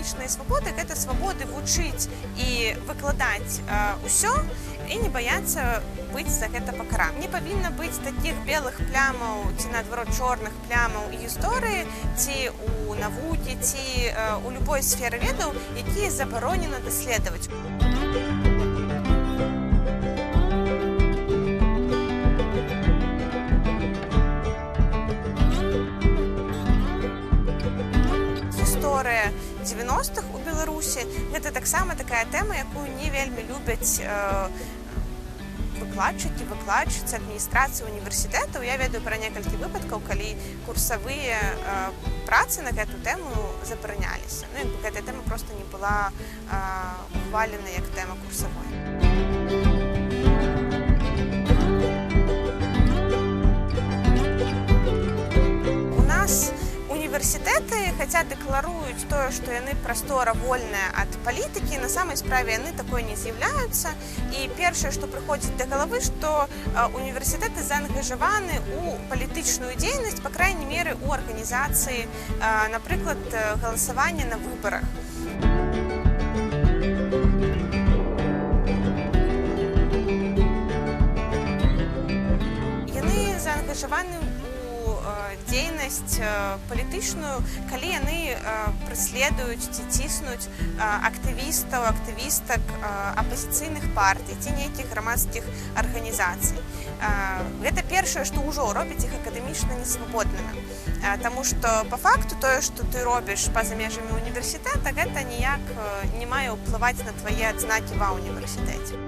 палітычныя свабоды гэта свабоды вучыць і выкладаць усё і не баяцца быць за гэта пакараным. Не павінна быць такіх белых плямаў ці наадварот чорных плямаў і гісторыі ці ў навукі ці ў любой сферы ведаў, якія забаронена даследаваць. Гісторыя 90-х у Беларусі гэта таксама такая тэма, якую не вельмі любяць выкладчыцы адміністрацыі універсітэтаў. Я ведаю пра некалькі выпадкаў, калі курсавыя працы на гэту тэму забараняліся. Гэтая тэма проста не была ухвалена як тэма курсавой. У нас універсітэты, хаця дэкларуюць тое, што яны прастора вольная ад палітыкі, на самай справе яны такой не з'яўляюцца. І першае, што прыходзіць да галавы, што універсітэты заангажаваны ў палітычную дзейнасць, па крайняй меры, у арганізацыі, напрыклад, галасавання на выбарах. Яны заангажаваны дзейнасць палітычную, калі яны праследуюць ці ціснуць актывістаў, актывістак апазіцыйных партый ці нейкіх грамадскіх арганізацый. Гэта першае, што ўжо робіць іх акадэмічна несвабоднымі. Таму што па факту тое, што ты робіш па-за межамі універсітэта, гэта ніяк не мае ўплываць на твае адзнакі ва ўніверсітэце.